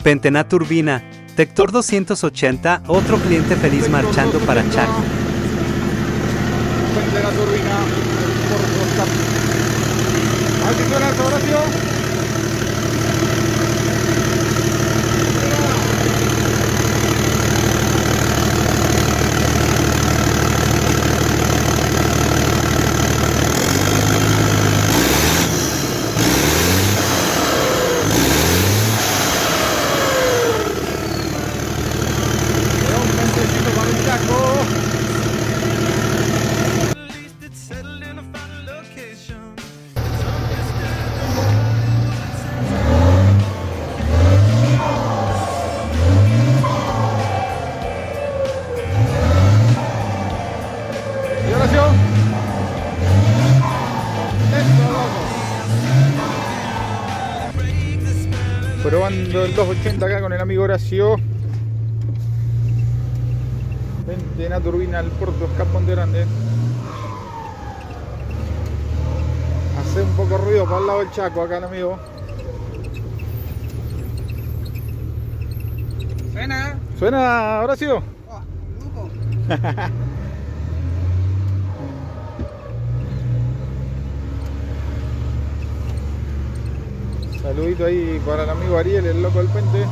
Pentena Turbina, Tector 280, otro cliente feliz marchando para Chaco. Pentena Turbina, aquí suena el Horacio. Probando el 280 acá con el amigo Horacio. Pentena Turbina al Puerto Escape Monte Grande. Hace un poco ruido para el lado del Chaco acá el amigo. ¿Suena? ¿Suena, Horacio? Oh, grupo. Saludito ahí para el amigo Ariel, el loco del Pente.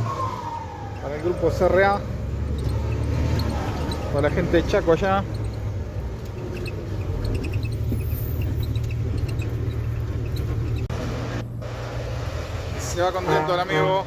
Para el grupo CRA. Para la gente de Chaco allá. Se va contento el amigo.